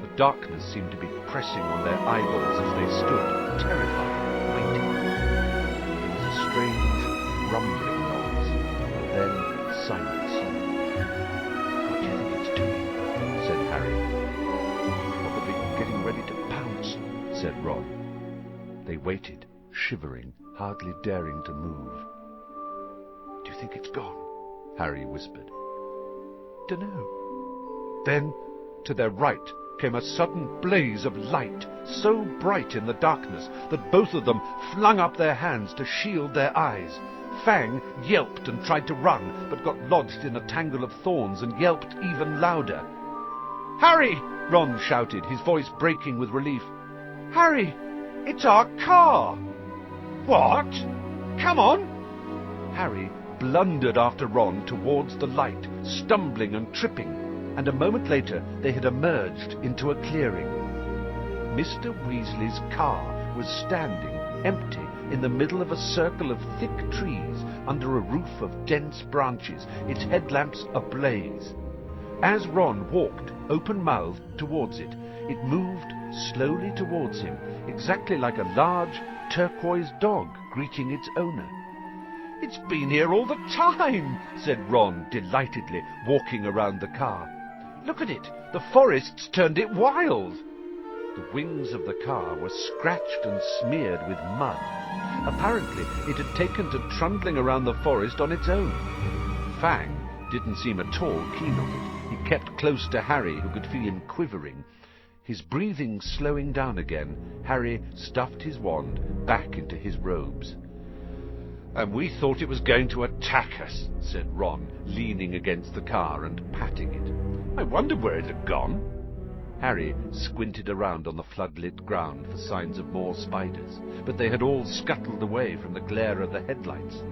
The darkness seemed to be pressing on their eyeballs as they stood, terrified, waiting. There was a strange, rumbling noise, and then silence. "What do you think it's doing?" said Harry. "Probably getting ready to pounce," said Ron. They waited, shivering, hardly daring to move. "Do you think it's gone?" Harry whispered. "Dunno." Then, to their right, came a sudden blaze of light, so bright in the darkness that both of them flung up their hands to shield their eyes. Fang yelped and tried to run, but got lodged in a tangle of thorns and yelped even louder. "Harry!" Ron shouted, his voice breaking with relief. "Harry! It's our car!" "What? Come on!" Harry blundered after Ron towards the light, stumbling and tripping, and a moment later they had emerged into a clearing. Mr. Weasley's car was standing empty in the middle of a circle of thick trees under a roof of dense branches, its headlamps ablaze. As Ron walked, open-mouthed, towards it, it moved slowly towards him, exactly like a large turquoise dog greeting its owner. "It's been here all the time," said Ron delightedly, walking around the car. "Look at it! The forest's turned it wild!" The wings of the car were scratched and smeared with mud. Apparently it had taken to trundling around the forest on its own. Fang didn't seem at all keen on it. He kept close to Harry, who could feel him quivering. His breathing slowing down again, Harry stuffed his wand back into his robes. "And we thought it was going to attack us," said Ron, leaning against the car and patting it. "I wondered where it had gone." Harry squinted around on the floodlit ground for signs of more spiders, but they had all scuttled away from the glare of the headlights.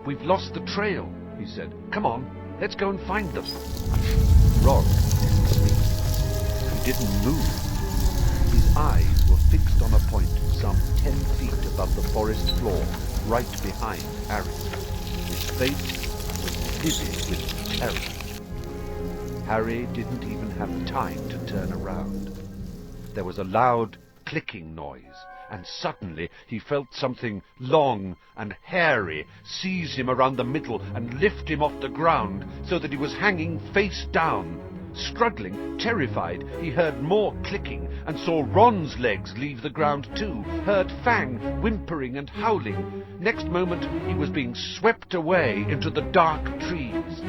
"We've lost the trail," he said. "Come on, let's go and find them." Ron didn't speak. He didn't move. His eyes were fixed on a point some 10 feet above the forest floor, right behind Harry. His face was vivid with terror. Harry didn't even have time to turn around. There was a loud clicking noise, and suddenly he felt something long and hairy seize him around the middle and lift him off the ground so that he was hanging face down. Struggling, terrified, he heard more clicking and saw Ron's legs leave the ground too, heard Fang whimpering and howling. Next moment he was being swept away into the dark trees.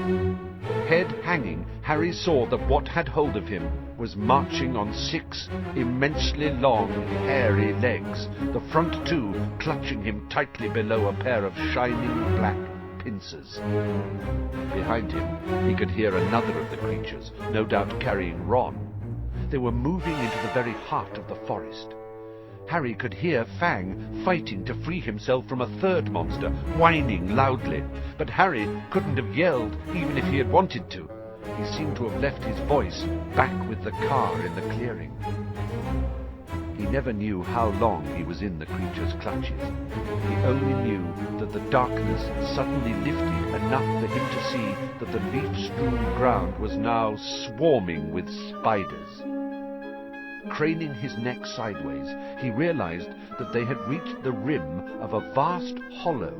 Head hanging, Harry saw that what had hold of him was marching on 6 immensely long, hairy legs, the front 2 clutching him tightly below a pair of shining black pincers. Behind him he could hear another of the creatures, no doubt carrying Ron. They were moving into the very heart of the forest. Harry could hear Fang fighting to free himself from a third monster, whining loudly. But Harry couldn't have yelled even if he had wanted to. He seemed to have left his voice back with the car in the clearing. He never knew how long he was in the creature's clutches. He only knew that the darkness suddenly lifted enough for him to see that the leaf-strewn ground was now swarming with spiders. Craning his neck sideways, he realized that they had reached the rim of a vast hollow,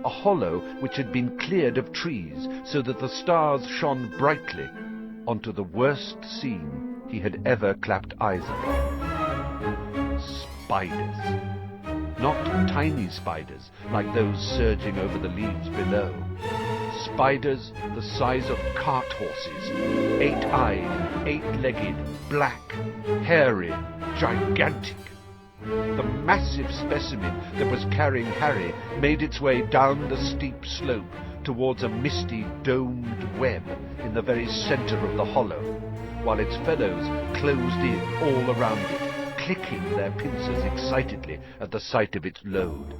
a hollow which had been cleared of trees so that the stars shone brightly onto the worst scene he had ever clapped eyes upon. Spiders. Not tiny spiders like those surging over the leaves below. Spiders the size of cart horses, 8-eyed, 8-legged, black, hairy, gigantic. The massive specimen that was carrying Harry made its way down the steep slope towards a misty, domed web in the very center of the hollow, while its fellows closed in all around it, clicking their pincers excitedly at the sight of its load.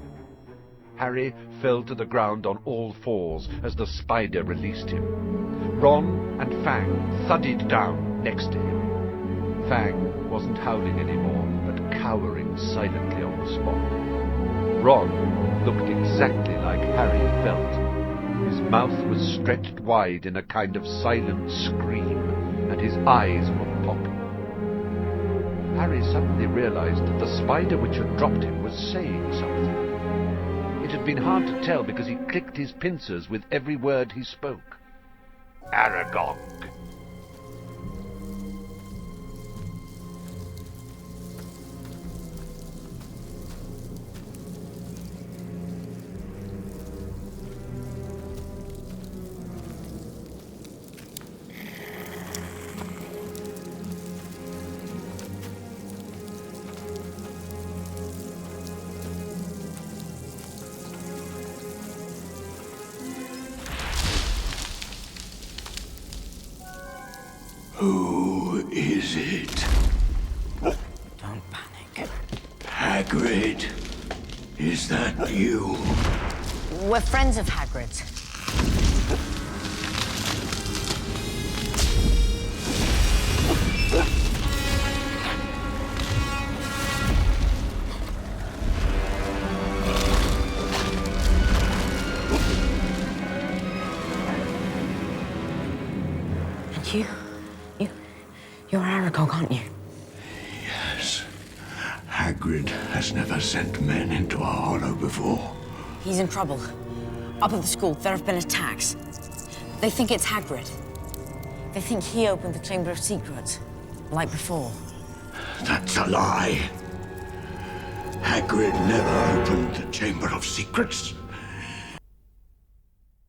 Harry fell to the ground on all fours as the spider released him. Ron and Fang thudded down next to him. Fang wasn't howling anymore, but cowering silently on the spot. Ron looked exactly like Harry felt. His mouth was stretched wide in a kind of silent scream, and his eyes were popping. Harry suddenly realized that the spider which had dropped him was saying something. It had been hard to tell because he clicked his pincers with every word he spoke. Aragog. Who is it? Don't panic. Hagrid? Is that you? We're friends of Hagrid's. And you're Aragog, aren't you? Yes. Hagrid has never sent men into a hollow before. He's in trouble. Up at the school, there have been attacks. They think it's Hagrid. They think he opened the Chamber of Secrets, like before. That's a lie. Hagrid never opened the Chamber of Secrets.